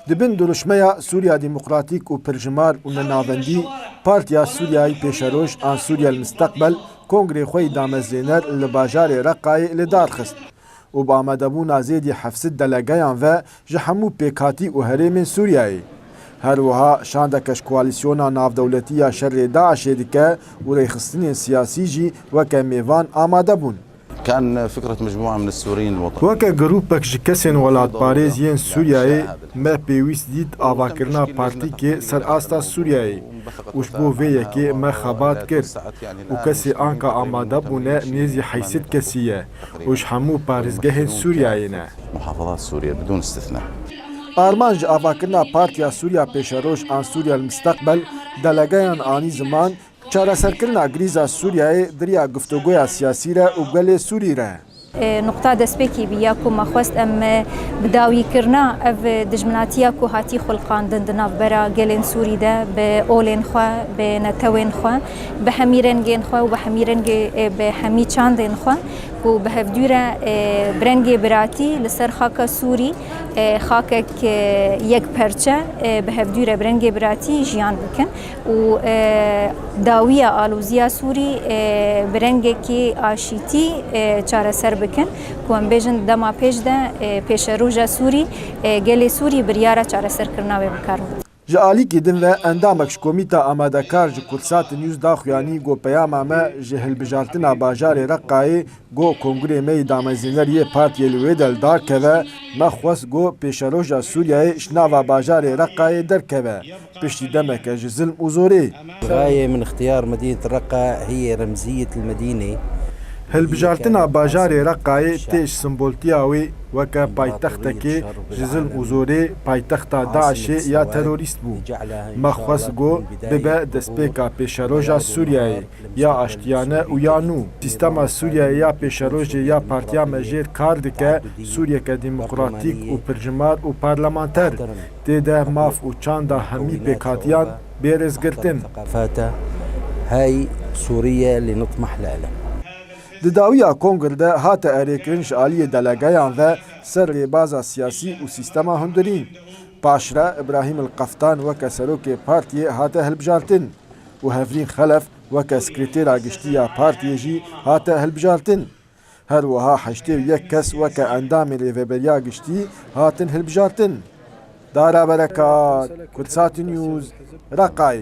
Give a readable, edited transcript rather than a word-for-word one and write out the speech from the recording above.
دبن دروشمه سوریا ديمقراطيك و پرجمار و نناوندی پارتیا سوریای پیشروش آن سوریا المستقبل کنگری خوی دامزینر لباجار رقای لدار خست و با آمدبونا زیدی 700 دلگیان و جهمو پیکاتی و هرم سوریایی. هروها شاندکش کوالیسیونا نافدولتی شر داعش دکه و ریخستن سیاسی جی وکه میوان آماده بون. كان فكرة مجموعة من السوريين الوطنيين. وكا جروبك جكسن ولاد باريزين سورياي ما بيويس ديت آواكرنا بارتي كي سر آستا سورياي وش بو فيا كي ما خبات كر وكسي آنكا آمادا بونا نيزي حيثيت كسية وش حمو بارزگه سورياينا محافظات سوريا بدون استثناء. آرمانج آواكرنا بارتيا سوريا بيشاروش آن سوريا المستقبل دلگيان آني زمان چارەسەرکردنا گریزا سووریایê diriya guftogûya siyasî re û gelê Sûrî re. نقطه دەستپێکی بیا ku me xwest em bi dawîkirina ev dijminatiya ku hatî xulqandin di navbera gelên Sûrî de bi olên xwe, bi netewên xwe, bi hemî rengên xwe û bi hemî rengê bi hemî çandên xwe ku bi hevdûre bi rengê biratî li ser xaka Sûrî xakek yekperçe bi hevdûre bi rengê biratî jiyan bikin û dawiya alûziya Sûrî bi rengekî aşîtî çareser bikin ku em bêjin dema pêş de pêşeroja Sûrî gelê Sûrî biryara çareserkirina wê bikarin. Ji alîkî din ve endamek ji komîta amadekar ji Kursatên Yûz daxuyanî got peyama me ji hilbijartina bajarê Reqqayê got Kongrê me damezîner yê partiyê li wê de darkeve me xwest got pêşeroja Sûriyayê ji nava bajarê Reqqayê derkeve piştî demeke ji zilm û zorê. الغاية من اختيار مدينة الرقة هي رمزية المدينة. Hilbijartina bajarê Reqqayê tê ji simboltiya wê weke paytextekê ji zilm û zorê paytexta Daişê ya terorîst bû. Me xwest got bibe destpêka pêşeroja Sûriyayê ya aştiyane û ya nû. Sîstema Sûriyayê ya pêşerojê ya partiya me jêr kar dike Sûriyeke dîmokratîk û pircimar û parlamenter tê de maf û çanda hemî pêkhatiyan bêrêzgirtin. هاي سوريا اللي نطمح لها. Di dawiya Kongr de hate erêkirin ji aliyê delegeyan ve ser rêbaza siyasî û sîstema hundirîn. Paşre İbrahîm el-Qeftan weke serokê partiyê hate hilbijartin û Hevrîn Xelef weke sekretêra giştî ya partiyê jî hate hilbijartin. Her wiha heştê û yek kes weke endamên rêveberiya giştî hatin hilbijartin. Dara berekat, Kursatên Yûz, Reqqayê.